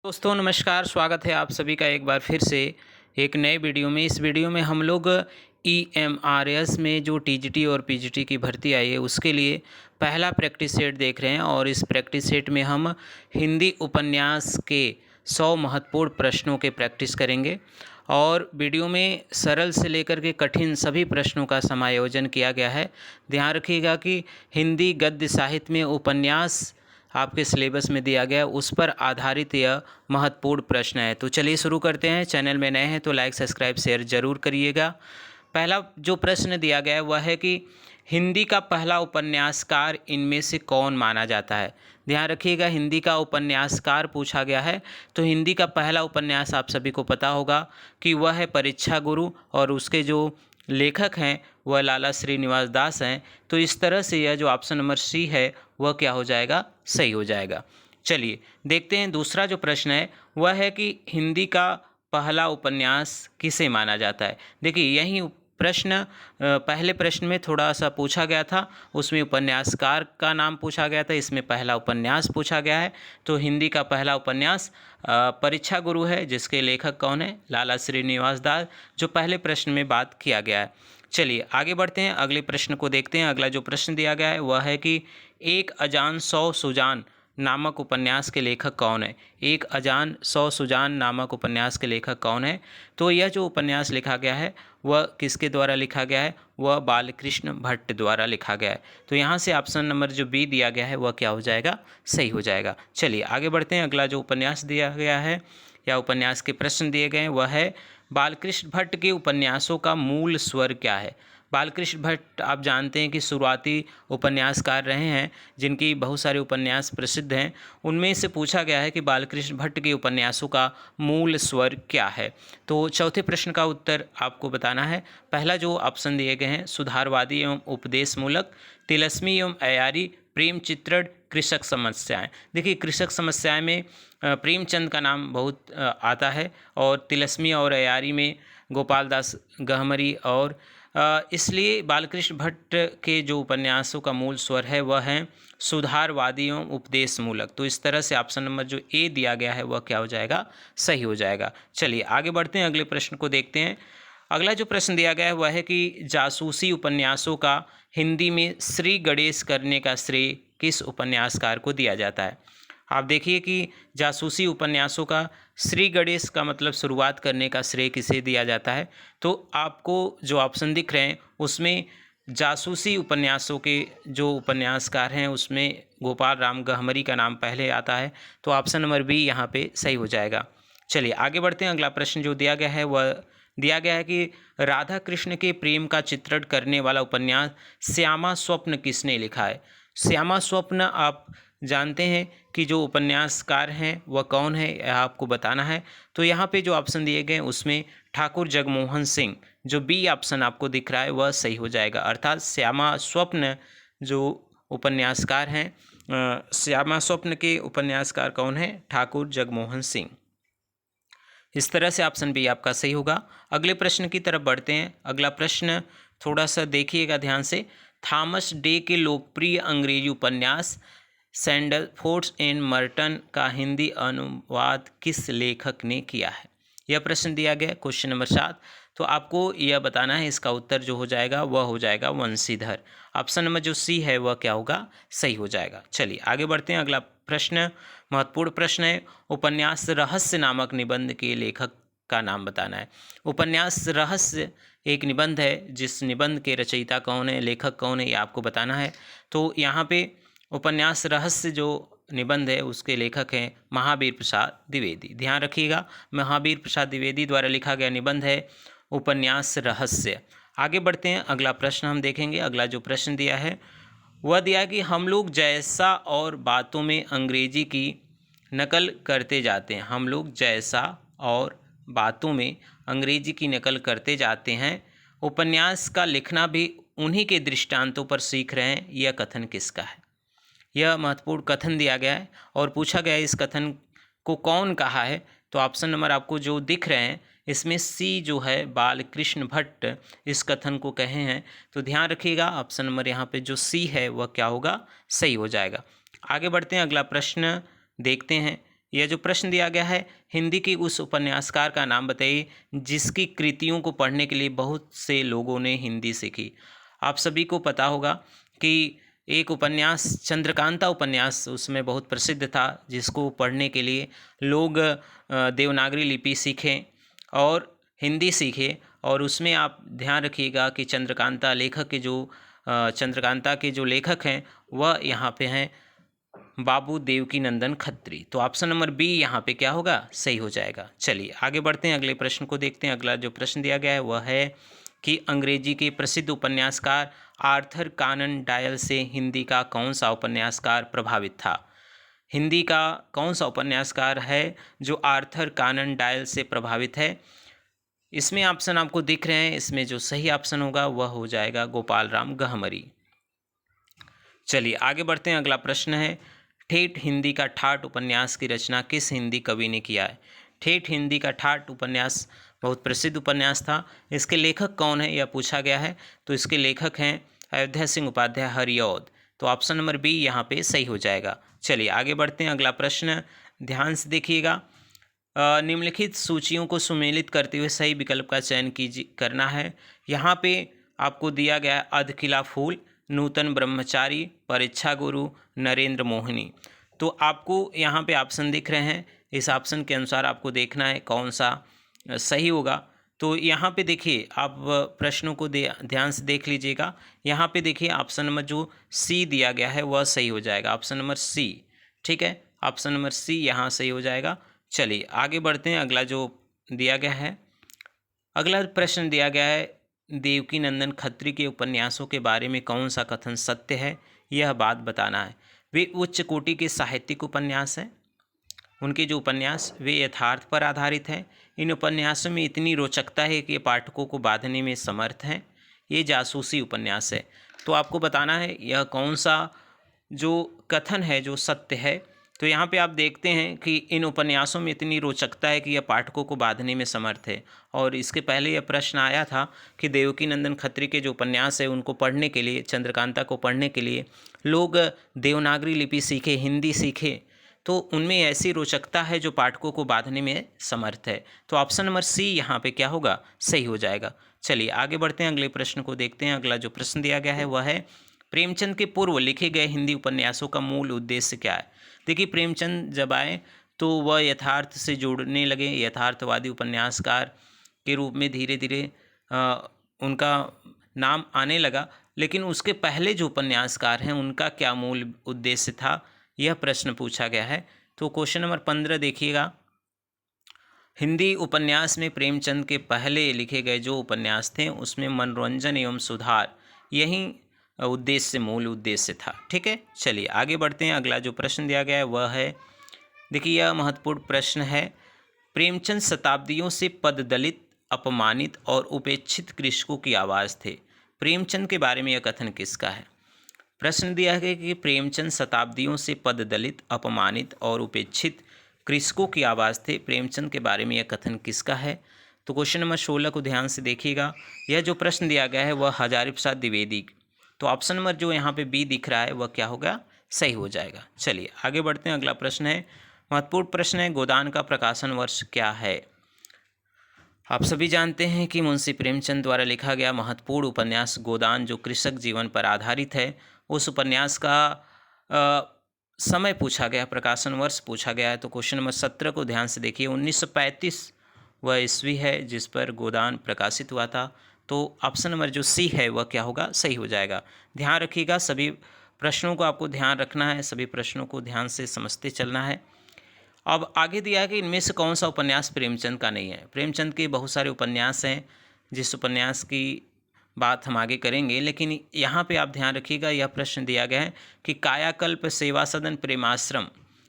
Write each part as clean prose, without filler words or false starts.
दोस्तों नमस्कार, स्वागत है आप सभी का एक बार फिर से एक नए वीडियो में। इस वीडियो में हम लोग EMRS में जो TGT और PGT की भर्ती आई है उसके लिए पहला प्रैक्टिस सेट देख रहे हैं और इस प्रैक्टिस सेट में हम हिंदी उपन्यास के 100 महत्वपूर्ण प्रश्नों के प्रैक्टिस करेंगे और वीडियो में सरल से लेकर के कठिन सभी प्रश्नों का समायोजन किया गया है। ध्यान रखिएगा कि हिंदी गद्य साहित्य में उपन्यास आपके सिलेबस में दिया गया उस पर आधारित यह महत्वपूर्ण प्रश्न है। तो चलिए शुरू करते हैं। चैनल में नए हैं तो लाइक सब्सक्राइब शेयर जरूर करिएगा। पहला जो प्रश्न दिया गया है वह है कि हिंदी का पहला उपन्यासकार इनमें से कौन माना जाता है। ध्यान रखिएगा, हिंदी का उपन्यासकार पूछा गया है तो हिंदी का पहला उपन्यास आप सभी को पता होगा कि वह है परीक्षा गुरु और उसके जो लेखक हैं वह लाला श्रीनिवास दास हैं। तो इस तरह से यह जो ऑप्शन नंबर सी है वह क्या हो जाएगा, सही हो जाएगा। चलिए देखते हैं दूसरा जो प्रश्न है वह है कि हिंदी का पहला उपन्यास किसे माना जाता है। देखिए यही प्रश्न पहले प्रश्न में थोड़ा सा पूछा गया था, उसमें उपन्यासकार का नाम पूछा गया था, इसमें पहला उपन्यास पूछा गया है। तो हिंदी का पहला उपन्यास परीक्षा गुरु है जिसके लेखक कौन है, लाला श्रीनिवास दास, जो पहले प्रश्न में बात किया गया है। चलिए आगे बढ़ते हैं, अगले प्रश्न को देखते हैं। अगला जो प्रश्न दिया गया है वह है कि एक अजान सौ सुजान नामक उपन्यास के लेखक कौन है। एक अजान सौ सुजान नामक उपन्यास के लेखक कौन है। तो यह जो उपन्यास लिखा गया है वह किसके द्वारा लिखा गया है, वह बालकृष्ण भट्ट द्वारा लिखा गया है। तो यहाँ से ऑप्शन नंबर जो बी दिया गया है वह क्या हो जाएगा, सही हो जाएगा। चलिए आगे बढ़ते हैं। अगला जो उपन्यास दिया गया है या उपन्यास के प्रश्न दिए गए हैं वह है बालकृष्ण भट्ट के उपन्यासों का मूल स्वर क्या है। बालकृष्ण भट्ट आप जानते हैं कि शुरुआती उपन्यासकार रहे हैं जिनकी बहुत सारे उपन्यास प्रसिद्ध हैं। उनमें से पूछा गया है कि बालकृष्ण भट्ट के उपन्यासों का मूल स्वर क्या है। तो चौथे प्रश्न का उत्तर आपको बताना है। पहला जो ऑप्शन दिए गए हैं सुधारवादी एवं उपदेशमूलक, तिलस्मी एवं अयारी, प्रेम चित्रण, कृषक समस्याएं। देखिए कृषक समस्याएं में प्रेमचंद का नाम बहुत आता है और तिलस्मी और अयारी में गोपाल दास गहमरी और इसलिए बालकृष्ण भट्ट के जो उपन्यासों का मूल स्वर है वह है सुधारवादी एवं उपदेशमूलक। तो इस तरह से ऑप्शन नंबर जो ए दिया गया है वह क्या हो जाएगा, सही हो जाएगा। चलिए आगे बढ़ते हैं, अगले प्रश्न को देखते हैं। अगला जो प्रश्न दिया गया है वह है कि जासूसी उपन्यासों का हिंदी में श्री गणेश करने का श्रेय किस उपन्यासकार को दिया जाता है। आप देखिए कि जासूसी उपन्यासों का श्री गणेश का मतलब शुरुआत करने का श्रेय किसे दिया जाता है। तो आपको जो ऑप्शन दिख रहे हैं उसमें जासूसी उपन्यासों के जो उपन्यासकार हैं उसमें गोपाल राम गहमरी का नाम पहले आता है। तो ऑप्शन नंबर बी यहाँ पे सही हो जाएगा। चलिए आगे बढ़ते हैं। अगला प्रश्न जो दिया गया है वह दिया गया है कि राधा कृष्ण के प्रेम का चित्रण करने वाला उपन्यास श्यामा स्वप्न किसने लिखा है। श्यामा स्वप्न आप जानते हैं कि जो उपन्यासकार हैं वह कौन है, यह आपको बताना है। तो यहाँ पे जो ऑप्शन दिए गए उसमें ठाकुर जगमोहन सिंह, जो बी ऑप्शन आपको दिख रहा है वह सही हो जाएगा। अर्थात श्यामा स्वप्न जो उपन्यासकार हैं, श्यामा स्वप्न के उपन्यासकार कौन है, ठाकुर जगमोहन सिंह। इस तरह से ऑप्शन बी आपका सही होगा। अगले प्रश्न की तरफ बढ़ते हैं। अगला प्रश्न थोड़ा सा देखिएगा ध्यान से। थॉमस डे के लोकप्रिय अंग्रेजी उपन्यास सैंडलफोर्ड एंड मर्टन का हिंदी अनुवाद किस लेखक ने किया है। यह प्रश्न दिया गया क्वेश्चन नंबर 7। तो आपको यह बताना है, इसका उत्तर जो हो जाएगा वह हो जाएगा वंशीधर। ऑप्शन नंबर जो सी है वह क्या होगा, सही हो जाएगा। चलिए आगे बढ़ते हैं। अगला प्रश्न महत्वपूर्ण प्रश्न है। उपन्यास रहस्य नामक निबंध के लेखक का नाम बताना है। उपन्यास रहस्य एक निबंध है, जिस निबंध के रचयिता कौन है, लेखक कौन है, ये आपको बताना है। तो यहाँ पे उपन्यास रहस्य जो निबंध है उसके लेखक हैं महावीर प्रसाद द्विवेदी। ध्यान रखिएगा, महावीर प्रसाद द्विवेदी द्वारा लिखा गया निबंध है उपन्यास रहस्य। आगे बढ़ते हैं, अगला प्रश्न हम देखेंगे। अगला जो प्रश्न दिया है वह दिया कि हम लोग जैसा और बातों में अंग्रेजी की नकल करते जाते हैं। हम लोग जैसा और बातों में अंग्रेजी की नकल करते जाते हैं, उपन्यास का लिखना भी उन्हीं के दृष्टांतों पर सीख रहे हैं, यह कथन किसका है। यह महत्वपूर्ण कथन दिया गया है और पूछा गया है इस कथन को कौन कहा है। तो ऑप्शन नंबर आपको जो दिख रहे हैं इसमें सी जो है बालकृष्ण भट्ट इस कथन को कहे हैं। तो ध्यान रखिएगा, ऑप्शन नंबर यहाँ पे जो सी है वह क्या होगा, सही हो जाएगा। आगे बढ़ते हैं, अगला प्रश्न देखते हैं यह जो प्रश्न दिया गया है, हिंदी की उस उपन्यासकार का नाम बताइए जिसकी कृतियों को पढ़ने के लिए बहुत से लोगों ने हिंदी सीखी। आप सभी को पता होगा कि एक उपन्यास चंद्रकांता उपन्यास उसमें बहुत प्रसिद्ध था, जिसको पढ़ने के लिए लोग देवनागरी लिपि सीखें और हिंदी सीखे। और उसमें आप ध्यान रखिएगा कि चंद्रकांता के जो लेखक हैं वह यहाँ पे हैं बाबू देवकी नंदन खत्री। तो ऑप्शन नंबर बी यहाँ पे क्या होगा, सही हो जाएगा। चलिए आगे बढ़ते हैं, अगले प्रश्न को देखते हैं। अगला जो प्रश्न दिया गया है वह है कि अंग्रेजी के प्रसिद्ध उपन्यासकार आर्थर कानन डायल से हिंदी का कौन सा उपन्यासकार प्रभावित था। हिंदी का कौन सा उपन्यासकार है जो आर्थर कानन डायल से प्रभावित है। इसमें ऑप्शन आपको दिख रहे हैं, इसमें जो सही ऑप्शन होगा वह हो जाएगा गोपाल राम गहमरी। चलिए आगे बढ़ते हैं, अगला प्रश्न है ठेठ हिंदी का ठाठ उपन्यास की रचना किस हिंदी कवि ने किया है। ठेठ हिंदी का ठाठ उपन्यास बहुत प्रसिद्ध उपन्यास था। इसके लेखक कौन है यह पूछा गया है, तो इसके लेखक हैं अयोध्या सिंह उपाध्याय हरिऔध। तो ऑप्शन नंबर बी यहाँ पे सही हो जाएगा। चलिए आगे बढ़ते हैं, अगला प्रश्न ध्यान से देखिएगा। निम्नलिखित सूचियों को सुमेलित करते हुए सही विकल्प का चयन करना है। यहाँ पे आपको दिया गया है अधकिला फूल, नूतन ब्रह्मचारी, परीक्षा गुरु, नरेंद्र मोहिनी। तो आपको यहाँ पे ऑप्शन दिख रहे हैं, इस ऑप्शन के अनुसार आपको देखना है कौन सा सही होगा। तो यहाँ पे देखिए, आप प्रश्नों को ध्यान से देख लीजिएगा। यहाँ पे देखिए ऑप्शन नंबर जो सी दिया गया है वह सही हो जाएगा, ऑप्शन नंबर सी। ठीक है, ऑप्शन नंबर सी यहाँ सही हो जाएगा। चलिए आगे बढ़ते हैं, अगला जो दिया गया है, अगला प्रश्न दिया गया है देवकी नंदन खत्री के उपन्यासों के बारे में कौन सा कथन सत्य है, यह बात बताना है। वे उच्च कोटि के साहित्यिक उपन्यास हैं, उनके जो उपन्यास वे यथार्थ पर आधारित हैं। इन उपन्यासों में इतनी रोचकता है कि ये पाठकों को बांधने में समर्थ हैं। ये जासूसी उपन्यास है। तो आपको बताना है यह कौन सा जो कथन है जो सत्य है। तो यहाँ पे आप देखते हैं कि इन उपन्यासों में इतनी रोचकता है कि यह पाठकों को बांधने में समर्थ है। और इसके पहले यह प्रश्न आया था कि देवकी नंदन खत्री के जो उपन्यास है उनको पढ़ने के लिए, चंद्रकांता को पढ़ने के लिए लोग देवनागरी लिपि सीखे, हिंदी सीखे, तो उनमें ऐसी रोचकता है जो पाठकों को बांधने में समर्थ है। तो ऑप्शन नंबर सी यहाँ पे क्या होगा, सही हो जाएगा। चलिए आगे बढ़ते हैं, अगले प्रश्न को देखते हैं। अगला जो प्रश्न दिया गया है वह है प्रेमचंद के पूर्व लिखे गए हिंदी उपन्यासों का मूल उद्देश्य क्या है। देखिए, प्रेमचंद जब आए तो वह यथार्थ से जुड़ने लगे, यथार्थवादी उपन्यासकार के रूप में धीरे धीरे उनका नाम आने लगा। लेकिन उसके पहले जो उपन्यासकार हैं उनका क्या मूल उद्देश्य था, यह प्रश्न पूछा गया है। तो क्वेश्चन नंबर 15 देखिएगा। हिंदी उपन्यास में प्रेमचंद के पहले लिखे गए जो उपन्यास थे उसमें मनोरंजन एवं सुधार यही उद्देश्य, मूल उद्देश्य था। ठीक है, चलिए आगे बढ़ते हैं। अगला जो प्रश्न दिया गया है वह है, देखिए यह महत्वपूर्ण प्रश्न है। प्रेमचंद शताब्दियों से पददलित, अपमानित और उपेक्षित कृषकों की आवाज़ थे। प्रेमचंद के बारे में यह कथन किसका है। प्रश्न दिया है कि प्रेमचंद शताब्दियों से पददलित, अपमानित और उपेक्षित कृषकों की आवाज़ थे। प्रेमचंद के बारे में यह कथन किसका है। तो क्वेश्चन नंबर 16 को ध्यान से देखिएगा। यह जो प्रश्न दिया गया है वह हजारी प्रसाद द्विवेदी। तो ऑप्शन नंबर जो यहाँ पे बी दिख रहा है वह क्या होगा, सही हो जाएगा। चलिए आगे बढ़ते हैं, अगला प्रश्न है महत्वपूर्ण प्रश्न है, गोदान का प्रकाशन वर्ष क्या है। आप सभी जानते हैं कि मुंशी प्रेमचंद द्वारा लिखा गया महत्वपूर्ण उपन्यास गोदान जो कृषक जीवन पर आधारित है, उस उपन्यास का समय पूछा गया, प्रकाशन वर्ष पूछा गया है। तो क्वेश्चन नंबर 17 को ध्यान से देखिए। 1935 वह ईस्वी है जिस पर गोदान प्रकाशित हुआ था। तो ऑप्शन नंबर जो सी है वह क्या होगा, सही हो जाएगा। ध्यान रखिएगा, सभी प्रश्नों को आपको ध्यान रखना है, सभी प्रश्नों को ध्यान से समझते चलना है। अब आगे दिया है कि इनमें से कौन सा उपन्यास प्रेमचंद का नहीं है। प्रेमचंद के बहुत सारे उपन्यास हैं, जिस उपन्यास की बात हम आगे करेंगे, लेकिन यहाँ पे आप ध्यान रखिएगा, यह प्रश्न दिया गया है कि कायाकल्प, सेवा सदन, प्रेमाश्रम,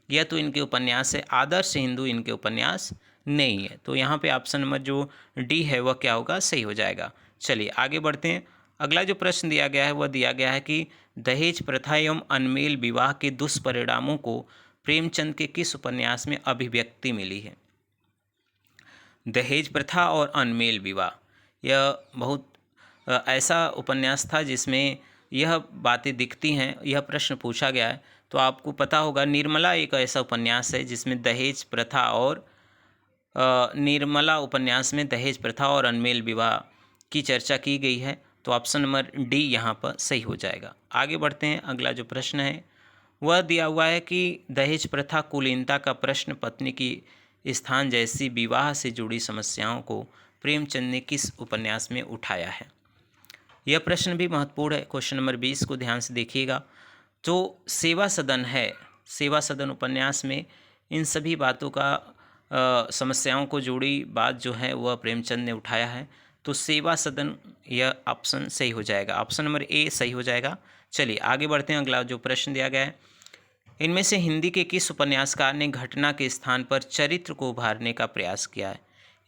यह तो इनके उपन्यास है, आदर्श हिंदू इनके उपन्यास नहीं है। तो यहाँ पे ऑप्शन नंबर जो डी है वह क्या होगा, सही हो जाएगा। चलिए आगे बढ़ते हैं। अगला जो प्रश्न दिया गया है वह दिया गया है कि दहेज प्रथा एवं अनमेल विवाह के दुष्परिणामों को प्रेमचंद के किस उपन्यास में अभिव्यक्ति मिली है। दहेज प्रथा और अनमेल विवाह यह बहुत ऐसा उपन्यास था जिसमें यह बातें दिखती हैं, यह प्रश्न पूछा गया है। तो आपको पता होगा निर्मला एक ऐसा उपन्यास है जिसमें दहेज प्रथा और निर्मला उपन्यास में दहेज प्रथा और अनमेल विवाह की चर्चा की गई है। तो ऑप्शन नंबर डी यहाँ पर सही हो जाएगा। आगे बढ़ते हैं। अगला जो प्रश्न है वह दिया हुआ है कि दहेज प्रथा कुलीनता का प्रश्न पत्नी की स्थान जैसी विवाह से जुड़ी समस्याओं को प्रेमचंद ने किस उपन्यास में उठाया है। यह प्रश्न भी महत्वपूर्ण है। क्वेश्चन नंबर 20 को ध्यान से देखिएगा। जो सेवा सदन है, सेवा सदन उपन्यास में इन सभी बातों का समस्याओं को जुड़ी बात जो है वह प्रेमचंद ने उठाया है। तो सेवा सदन यह ऑप्शन सही हो जाएगा। ऑप्शन नंबर ए सही हो जाएगा। चलिए आगे बढ़ते हैं। अगला जो प्रश्न दिया गया है, इनमें से हिंदी के किस उपन्यासकार ने घटना के स्थान पर चरित्र को उभारने का प्रयास किया है।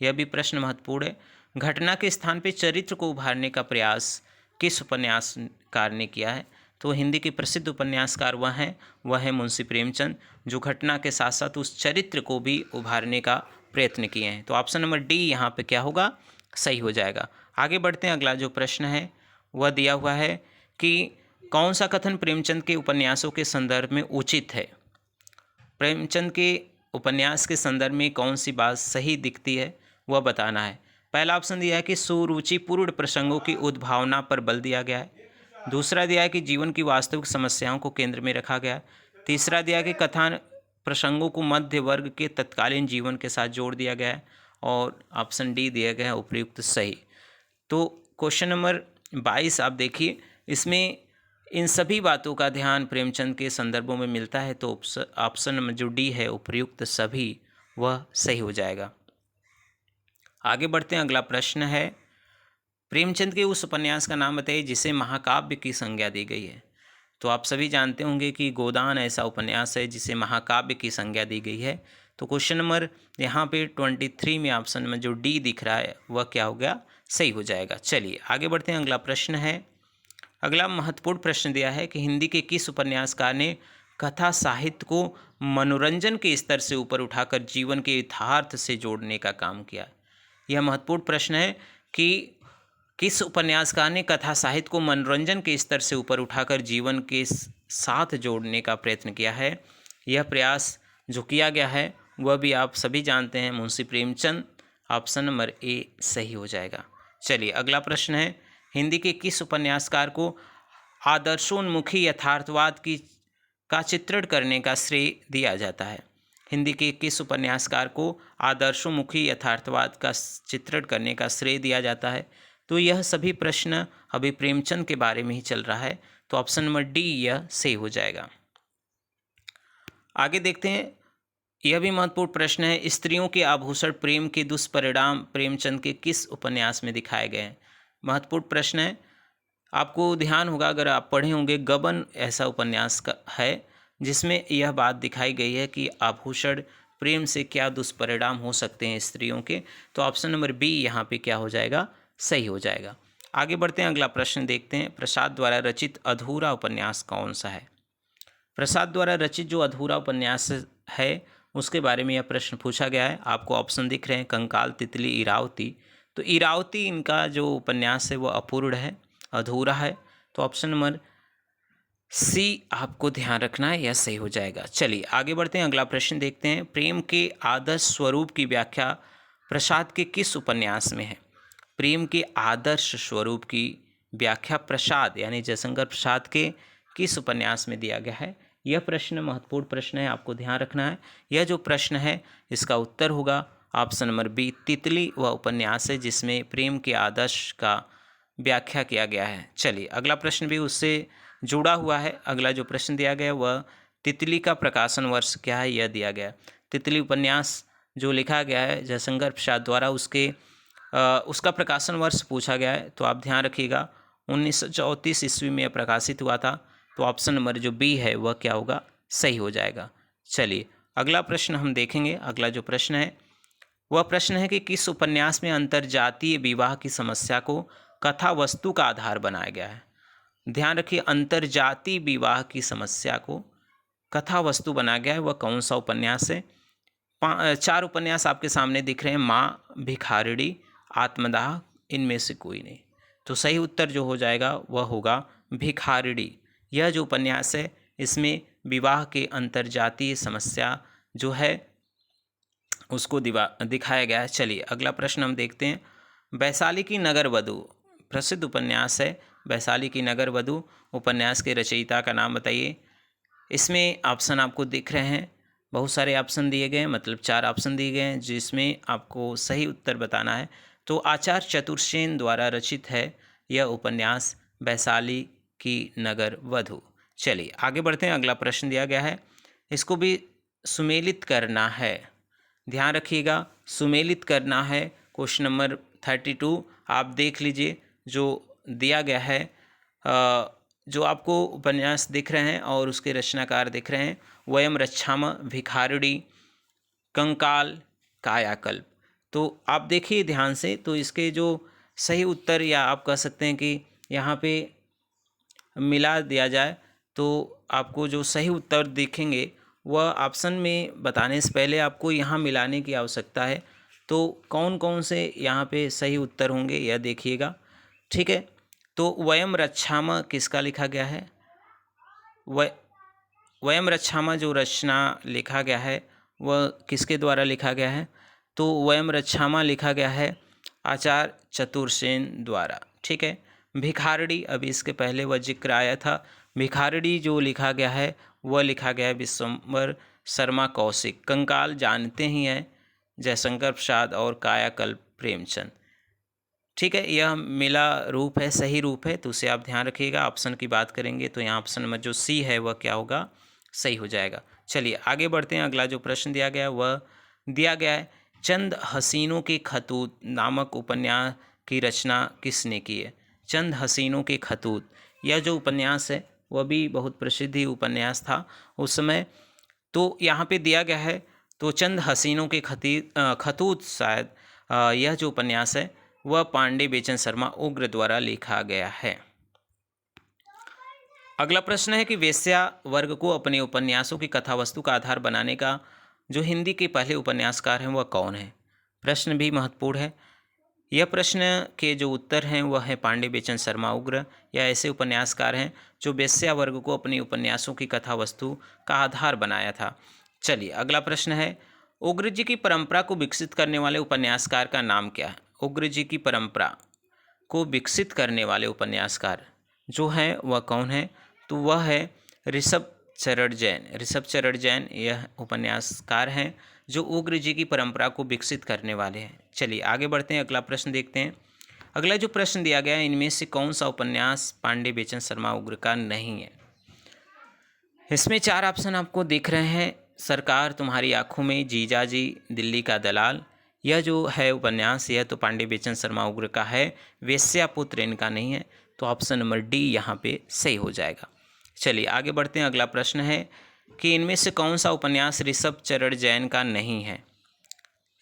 यह भी प्रश्न महत्वपूर्ण है। घटना के स्थान पर चरित्र को उभारने का प्रयास किस उपन्यासकार ने किया है। तो हिंदी के प्रसिद्ध उपन्यासकार वह है मुंशी प्रेमचंद, जो घटना के साथ साथ उस चरित्र को भी उभारने का प्रयत्न किए हैं। तो ऑप्शन नंबर डी यहाँ पे क्या होगा, सही हो जाएगा। आगे बढ़ते हैं। अगला जो प्रश्न है वह दिया हुआ है कि कौन सा कथन प्रेमचंद के उपन्यासों के संदर्भ में उचित है। प्रेमचंद के उपन्यास के संदर्भ में कौन सी बात सही दिखती है वह बताना है। पहला ऑप्शन दिया है कि सुरुचिपूर्ण प्रसंगों की उद्भावना पर बल दिया गया है। दूसरा दिया है कि जीवन की वास्तविक समस्याओं को केंद्र में रखा गया है। तीसरा दिया है कि कथान प्रसंगों को मध्य वर्ग के तत्कालीन जीवन के साथ जोड़ दिया गया है। और ऑप्शन डी दिया गया है उपयुक्त सही। तो क्वेश्चन नंबर 22 आप देखिए, इसमें इन सभी बातों का ध्यान प्रेमचंद के संदर्भों में मिलता है। तो ऑप्शन नंबर जो डी है उपयुक्त सभी वह सही हो जाएगा। आगे बढ़ते हैं। अगला प्रश्न है, प्रेमचंद के उस उपन्यास का नाम बताइए जिसे महाकाव्य की संज्ञा दी गई है। तो आप सभी जानते होंगे कि गोदान ऐसा उपन्यास है जिसे महाकाव्य की संज्ञा दी गई है। तो क्वेश्चन नंबर यहाँ पे 23 में ऑप्शन में जो डी दिख रहा है वह क्या हो गया, सही हो जाएगा। चलिए आगे बढ़ते हैं। अगला प्रश्न है, अगला महत्वपूर्ण प्रश्न दिया है कि हिंदी के किस उपन्यासकार ने कथा साहित्य को मनोरंजन के स्तर से ऊपर उठाकर जीवन के यथार्थ से जोड़ने का काम किया। यह महत्वपूर्ण प्रश्न है कि किस उपन्यासकार ने कथा साहित्य को मनोरंजन के स्तर से ऊपर उठाकर जीवन के साथ जोड़ने का प्रयत्न किया है। यह प्रयास जो किया गया है वह भी आप सभी जानते हैं, Munshi Premchand. Option number A सही हो जाएगा। चलिए अगला प्रश्न है, हिंदी के किस उपन्यासकार को आदर्शोन्मुखी यथार्थवाद का चित्रण करने का श्रेय दिया जाता है। हिंदी के किस उपन्यासकार को आदर्शोन्मुखी यथार्थवाद का चित्रण करने का श्रेय दिया जाता है। तो यह सभी प्रश्न अभी प्रेमचंद के बारे में ही चल रहा है। तो ऑप्शन नंबर डी यह सही हो जाएगा। आगे देखते हैं। यह भी महत्वपूर्ण प्रश्न है, स्त्रियों के आभूषण प्रेम के दुष्परिणाम प्रेमचंद के किस उपन्यास में दिखाए गए हैं। महत्वपूर्ण प्रश्न है। आपको ध्यान होगा, अगर आप पढ़े होंगे, गबन ऐसा उपन्यास है जिसमें यह बात दिखाई गई है कि आभूषण प्रेम से क्या दुष्परिणाम हो सकते हैं स्त्रियों के। तो ऑप्शन नंबर बी यहाँ पे क्या हो जाएगा, सही हो जाएगा। आगे बढ़ते हैं। अगला प्रश्न देखते हैं, प्रसाद द्वारा रचित अधूरा उपन्यास कौन सा है। प्रसाद द्वारा रचित जो अधूरा उपन्यास है उसके बारे में यह प्रश्न पूछा गया है। आपको ऑप्शन दिख रहे हैं, कंकाल, तितली, इरावती। तो इरावती इनका जो उपन्यास है वह अपूर्ण है, अधूरा है। तो ऑप्शन नंबर सी आपको ध्यान रखना है, यह सही हो जाएगा। चलिए आगे बढ़ते हैं। अगला प्रश्न देखते हैं, प्रेम के आदर्श स्वरूप की व्याख्या प्रसाद के किस उपन्यास में है। प्रेम के आदर्श स्वरूप की व्याख्या प्रसाद यानी जयशंकर प्रसाद के किस उपन्यास में दिया गया है। यह प्रश्न महत्वपूर्ण प्रश्न है, आपको ध्यान रखना है। यह जो प्रश्न है इसका उत्तर होगा ऑप्शन नंबर बी, तितली वह उपन्यास है जिसमें प्रेम के आदर्श का व्याख्या किया गया है। चलिए अगला प्रश्न भी उससे जुड़ा हुआ है। अगला जो प्रश्न दिया गया वह तितली का प्रकाशन वर्ष क्या है, यह दिया गया। तितली उपन्यास जो लिखा गया है जयशंकर प्रसाद द्वारा उसका प्रकाशन वर्ष पूछा गया है। तो आप ध्यान रखिएगा 1934 ईस्वी में यह प्रकाशित हुआ था। तो ऑप्शन नंबर जो बी है वह क्या होगा, सही हो जाएगा। चलिए अगला प्रश्न हम देखेंगे। अगला जो प्रश्न है वह प्रश्न है कि किस उपन्यास में अंतर्जातीय विवाह की समस्या को कथा वस्तु का आधार बनाया गया है। ध्यान रखिए, अंतर्जातीय विवाह की समस्या को कथा वस्तु बनाया गया है, वह कौन सा उपन्यास है। 4 उपन्यास आपके सामने दिख रहे हैं, माँ, भिखारिणी, आत्मदाह, इनमें से कोई नहीं। तो सही उत्तर जो हो जाएगा वह होगा भिखारिणी। यह जो उपन्यास है इसमें विवाह के अंतर्जातीय समस्या जो है उसको दिखाया गया है। चलिए अगला प्रश्न हम देखते हैं। वैशाली की नगर वधू प्रसिद्ध उपन्यास है। वैशाली की नगर वधू उपन्यास के रचयिता का नाम बताइए। इसमें ऑप्शन आपको दिख रहे हैं, बहुत सारे ऑप्शन दिए गए हैं, मतलब 4 ऑप्शन दिए गए हैं जिसमें आपको सही उत्तर बताना है। तो आचार्य चतुर्सेन द्वारा रचित है यह उपन्यास वैशाली की नगर वधू। चलिए आगे बढ़ते हैं। अगला प्रश्न दिया गया है, इसको भी सुमेलित करना है, ध्यान रखिएगा, सुमेलित करना है। क्वेश्चन नंबर 32 आप देख लीजिए जो दिया गया है। जो आपको उपन्यास दिख रहे हैं और उसके रचनाकार दिख रहे हैं, वयम रक्षाम, भिखारिणी, कंकाल, कायाकल्प। तो आप देखिए ध्यान से, तो इसके जो सही उत्तर, या आप कह सकते हैं कि यहाँ पे मिला दिया जाए तो आपको जो सही उत्तर दिखेंगे वह ऑप्शन में बताने से पहले आपको यहाँ मिलाने की आवश्यकता है। तो कौन कौन से यहाँ पे सही उत्तर होंगे यह देखिएगा, ठीक है। तो वयम रक्षाम किसका लिखा गया है? वयम रक्षाम जो रचना लिखा गया है वह किसके द्वारा लिखा गया है? तो वयम रक्षाम लिखा गया है आचार्य चतुर्सेन द्वारा, ठीक है। भिखारिणी, अभी इसके पहले वह जिक्र आया था, भिखारिणी जो लिखा गया है वह लिखा गया है विश्वम्भर शर्मा कौशिक। कंकाल जानते ही हैं, जयशंकर प्रसाद, और कायाकल्प प्रेमचंद, ठीक है। यह मिला रूप है, सही रूप है, तो उसे आप ध्यान रखिएगा। ऑप्शन की बात करेंगे तो यहाँ ऑप्शन नंबर जो सी है वह क्या होगा? सही हो जाएगा। चलिए आगे बढ़ते हैं। अगला जो प्रश्न दिया गया है वह दिया गया है, चंद हसीनों के खतूत नामक उपन्यास की रचना किसने की है? चंद हसीनों के खतूत, यह जो उपन्यास है वह भी बहुत प्रसिद्ध ही उपन्यास था उस समय। तो यहाँ पे दिया गया है, तो चंद हसीनों के खतूत शायद यह जो उपन्यास है वह पांडे बेचन शर्मा उग्र द्वारा लिखा गया है। अगला प्रश्न है कि वेश्या वर्ग को अपने उपन्यासों की कथावस्तु का आधार बनाने का जो हिंदी के पहले उपन्यासकार हैं वह कौन है? प्रश्न भी महत्वपूर्ण है। यह प्रश्न के जो उत्तर हैं वह है पांडे बेचन शर्मा उग्र, या ऐसे उपन्यासकार हैं जो वेश्या वर्ग को अपने उपन्यासों की कथावस्तु का आधार बनाया था। चलिए अगला प्रश्न है, उग्र जी की परंपरा को विकसित करने वाले उपन्यासकार का नाम क्या है? उग्र जी की परंपरा को विकसित करने वाले उपन्यासकार जो हैं वह कौन है? तो वह है ऋषभ चरण जैन। ऋषभ चरण जैन यह उपन्यासकार हैं जो उग्र जी की परंपरा को विकसित करने वाले हैं। चलिए आगे बढ़ते हैं, अगला प्रश्न देखते हैं। अगला जो प्रश्न दिया गया है, इनमें से कौन सा उपन्यास पांडे बेचन शर्मा उग्र का नहीं है? इसमें 4 ऑप्शन आपको दिख रहे हैं, सरकार तुम्हारी आंखों में, जीजाजी, दिल्ली का दलाल। यह जो है उपन्यास यह तो पांडे बेचन शर्मा उग्र का है, वेश्यापुत्र इनका नहीं है। तो ऑप्शन नंबर डी यहाँ पे सही हो जाएगा। चलिए आगे बढ़ते हैं। अगला प्रश्न है कि इनमें से कौन सा उपन्यास ऋषभ चरण जैन का नहीं है?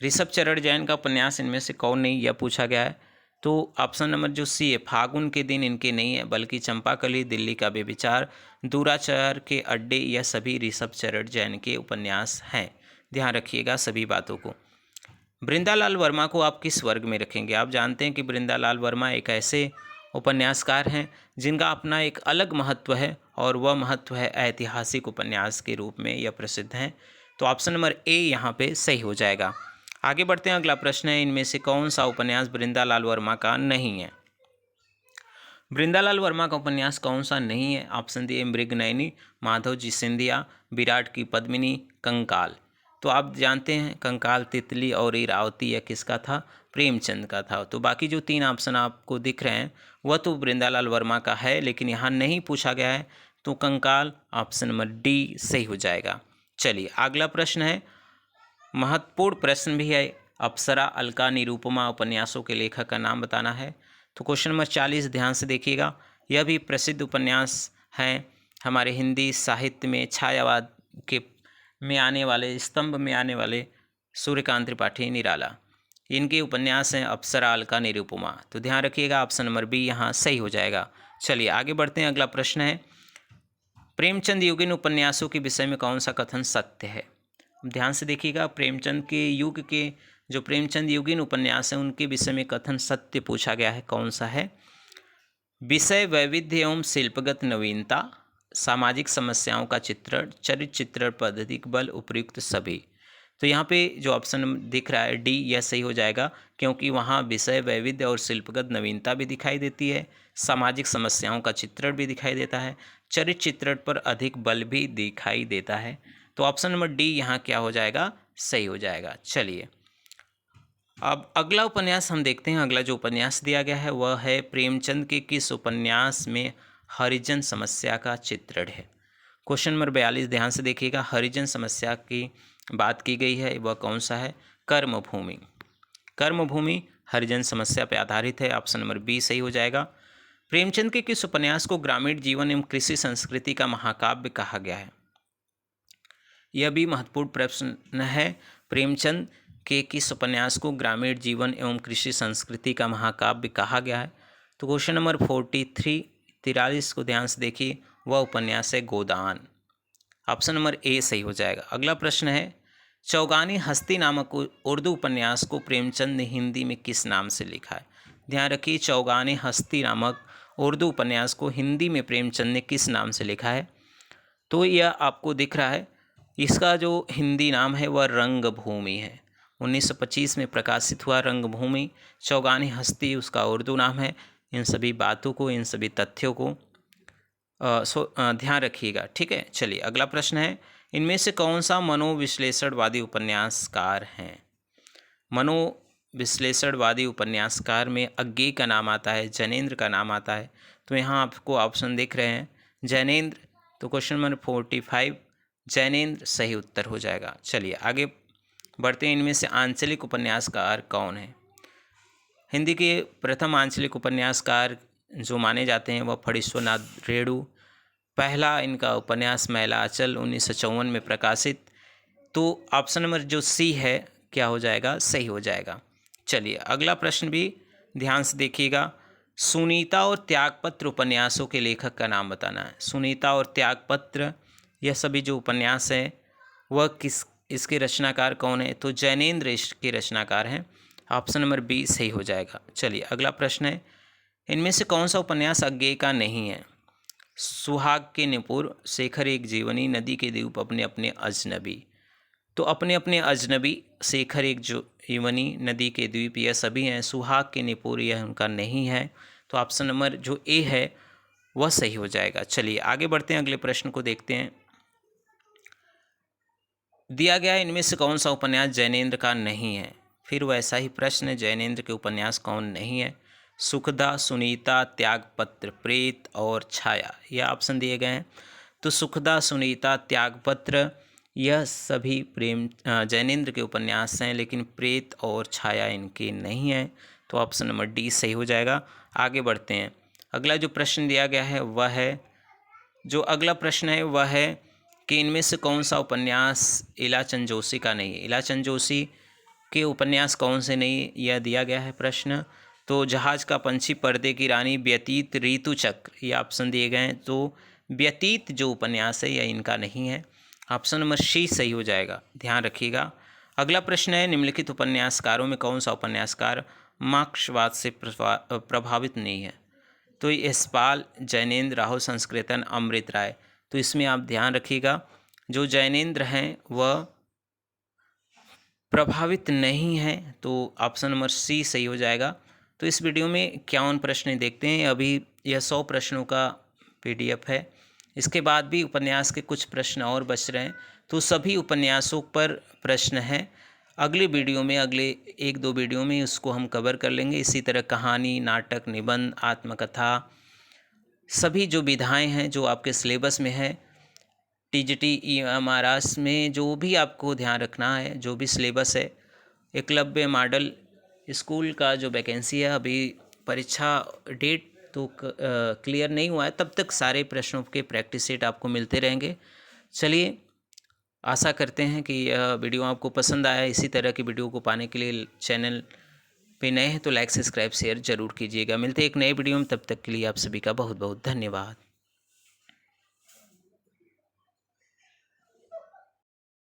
ऋषभ चरण जैन का उपन्यास इनमें से कौन नहीं, यह पूछा गया है। तो ऑप्शन नंबर जो सी है, फागुन के दिन इनके नहीं है, बल्कि चंपाकली, दिल्ली का बेविचार, दूराचार के अड्डे, यह सभी ऋषभ चरण जैन के उपन्यास हैं। ध्यान रखिएगा सभी बातों को। बृंदालाल वर्मा को आप किस वर्ग में रखेंगे? आप जानते हैं कि बृंदालाल वर्मा एक ऐसे उपन्यासकार हैं जिनका अपना एक अलग महत्व है, और वह महत्व है ऐतिहासिक उपन्यास के रूप में यह प्रसिद्ध हैं। तो ऑप्शन नंबर ए यहाँ पे सही हो जाएगा। आगे बढ़ते हैं। अगला प्रश्न है, इनमें से कौन सा उपन्यास बृंदालाल वर्मा का नहीं है? बृंदालाल वर्मा का उपन्यास कौन सा नहीं है? ऑप्शन दिए, मृगनयनी, माधवजी सिंधिया, विराट की पद्मिनी, कंकाल। तो आप जानते हैं कंकाल तितली और इरावती यह किसका था? प्रेमचंद का था। तो बाकी जो 3 ऑप्शन आपको दिख रहे हैं वह तो बृंदालाल वर्मा का है, लेकिन यहाँ नहीं पूछा गया है, तो कंकाल ऑप्शन नंबर डी सही हो जाएगा। चलिए अगला प्रश्न है, महत्वपूर्ण प्रश्न भी है। अप्सरा, अलका, निरूपमा उपन्यासों के लेखक का नाम बताना है। तो क्वेश्चन नंबर 40 ध्यान से देखिएगा। यह भी प्रसिद्ध उपन्यास हैं हमारे हिंदी साहित्य में, छायावाद के में आने वाले, स्तंभ में आने वाले सूर्यकांत त्रिपाठी निराला, इनके उपन्यास हैं अप्सरा, अलका, निरूपमा। तो ध्यान रखिएगा ऑप्शन नंबर बी यहाँ सही हो जाएगा। चलिए आगे बढ़ते हैं। अगला प्रश्न है, प्रेमचंद युगीन उपन्यासों के विषय में कौन सा कथन सत्य है? ध्यान से देखिएगा, प्रेमचंद के युग के जो प्रेमचंद युगीन उपन्यास हैं उनके विषय में कथन सत्य पूछा गया है, कौन सा है? विषय वैविध्य एवं शिल्पगत नवीनता, सामाजिक समस्याओं का चित्रण, चरित्र चित्रण पद्धति बल उपयुक्त सभी। तो यहाँ पे जो ऑप्शन दिख रहा है डी, यह सही हो जाएगा, क्योंकि वहाँ विषय वैविध्य और शिल्पगत नवीनता भी दिखाई देती है, सामाजिक समस्याओं का चित्रण भी दिखाई देता है, चरित्र चित्रण पर अधिक बल भी दिखाई देता है। तो ऑप्शन नंबर डी यहाँ क्या हो जाएगा, सही हो जाएगा। चलिए अब अगला उपन्यास हम देखते हैं। अगला जो उपन्यास दिया गया है वह है प्रेमचंद के किस उपन्यास में हरिजन समस्या का चित्रण है। क्वेश्चन नंबर 42 ध्यान से देखिएगा। हरिजन समस्या की बात की गई है, वह कौन सा है, कर्मभूमि। कर्मभूमि हरिजन समस्या पर आधारित है, ऑप्शन नंबर बी सही हो जाएगा। प्रेमचंद के किस उपन्यास को ग्रामीण जीवन एवं कृषि संस्कृति का महाकाव्य कहा गया है। यह भी महत्वपूर्ण प्रश्न है। प्रेमचंद के किस उपन्यास को ग्रामीण जीवन एवं कृषि संस्कृति का महाकाव्य कहा गया है। तो क्वेश्चन नंबर 43 को ध्यान से देखिए, वह उपन्यास है गोदान, ऑप्शन नंबर ए सही हो जाएगा। अगला प्रश्न है चौगानी हस्ती नामक उर्दू उपन्यास को प्रेमचंद ने हिंदी में किस नाम से लिखा है। ध्यान रखिए, चौगानी हस्ती नामक उर्दू उपन्यास को हिंदी में प्रेमचंद ने किस नाम से लिखा है। तो यह आपको दिख रहा है, इसका जो हिंदी नाम है वह रंगभूमि है। 1925 में प्रकाशित हुआ रंगभूमि। चौगानी हस्ती उसका उर्दू नाम है। इन सभी बातों को, इन सभी तथ्यों को ध्यान रखिएगा, ठीक है। चलिए अगला प्रश्न है, इनमें से कौन सा मनोविश्लेषणवादी उपन्यासकार हैं। मनोविश्लेषणवादी उपन्यासकार में अज्ञेय का नाम आता है, जैनेन्द्र का नाम आता है। तो यहाँ आपको ऑप्शन दिख रहे हैं जैनेन्द्र। तो क्वेश्चन नंबर 45 जैनेन्द्र सही उत्तर हो जाएगा। चलिए आगे बढ़ते हैं। इनमें से आंचलिक उपन्यासकार कौन है। हिंदी के प्रथम आंचलिक उपन्यासकार जो माने जाते हैं वह फणीश्वरनाथ रेणु। पहला इनका उपन्यास मैला आंचल 1954 में प्रकाशित। तो ऑप्शन नंबर जो सी है क्या हो जाएगा, सही हो जाएगा। चलिए अगला प्रश्न भी ध्यान से देखिएगा। सुनीता और त्यागपत्र उपन्यासों के लेखक का नाम बताना है। सुनीता और त्यागपत्र यह सभी जो उपन्यास हैं वह इसके रचनाकार कौन है। तो जैनेन्द्र इसके रचनाकार हैं, ऑप्शन नंबर बी सही हो जाएगा। चलिए अगला प्रश्न है, इनमें से कौन सा उपन्यास अज्ञेय का नहीं है। सुहाग के निपुर, शेखर एक जीवनी, नदी के द्वीप, अपने अपने अजनबी। तो अपने अपने अजनबी, शेखर एक जीवनी, नदी के द्वीप यह सभी हैं। सुहाग के निपुर यह उनका नहीं है। तो ऑप्शन नंबर जो ए है वह सही हो जाएगा। चलिए आगे बढ़ते हैं, अगले प्रश्न को देखते हैं। दिया गया इनमें से कौन सा उपन्यास जैनेन्द्र का नहीं है। फिर वैसा ही प्रश्न, जैनेन्द्र के उपन्यास कौन नहीं है। सुखदा, सुनीता, त्यागपत्र, प्रेत और छाया, यह ऑप्शन दिए गए हैं। तो सुखदा, सुनीता, त्यागपत्र यह सभी जैनेन्द्र के उपन्यास हैं, लेकिन प्रेत और छाया इनके नहीं हैं। तो ऑप्शन नंबर डी सही हो जाएगा। आगे बढ़ते हैं। अगला जो प्रश्न दिया गया है वह है, जो अगला प्रश्न है वह है कि इनमें से कौन सा उपन्यास इलाचंद जोशी का नहीं है। इलाचंद जोशी के उपन्यास कौन से नहीं, यह दिया गया है प्रश्न। तो जहाज का पंछी, पर्दे की रानी, व्यतीत, ऋतु चक्र ये ऑप्शन दिए गए हैं। तो व्यतीत जो उपन्यास है यह इनका नहीं है, ऑप्शन नंबर सी सही हो जाएगा। ध्यान रखिएगा। अगला प्रश्न है, निम्नलिखित उपन्यासकारों में कौन सा उपन्यासकार मार्क्सवाद से प्रभावित नहीं है। तो यशपाल, जैनेन्द्र, राहुल संस्कृतन, अमृत राय। तो इसमें आप ध्यान रखिएगा, जो जैनेन्द्र हैं वह प्रभावित नहीं है। तो ऑप्शन नंबर सी सही हो जाएगा। तो इस वीडियो में 51 प्रश्न देखते हैं। अभी यह 100 प्रश्नों का PDF है। इसके बाद भी उपन्यास के कुछ प्रश्न और बच रहे हैं। तो सभी उपन्यासों पर प्रश्न हैं। अगले वीडियो में, अगले 1-2 वीडियो में उसको हम कवर कर लेंगे। इसी तरह कहानी, नाटक, निबंध, आत्मकथा, सभी जो विधाएं हैं जो आपके सिलेबस में है, TGT EMRS में जो भी आपको ध्यान रखना है, जो भी सिलेबस है, एकलव्य मॉडल स्कूल का जो वैकेंसी है, अभी परीक्षा डेट तो क्लियर नहीं हुआ है, तब तक सारे प्रश्नों के प्रैक्टिस सेट आपको मिलते रहेंगे। चलिए आशा करते हैं कि यह वीडियो आपको पसंद आया। इसी तरह की वीडियो को पाने के लिए चैनल पे नए हैं तो लाइक, सब्सक्राइब, शेयर जरूर कीजिएगा। मिलते हैं एक नए वीडियो में, तब तक के लिए आप सभी का बहुत बहुत धन्यवाद।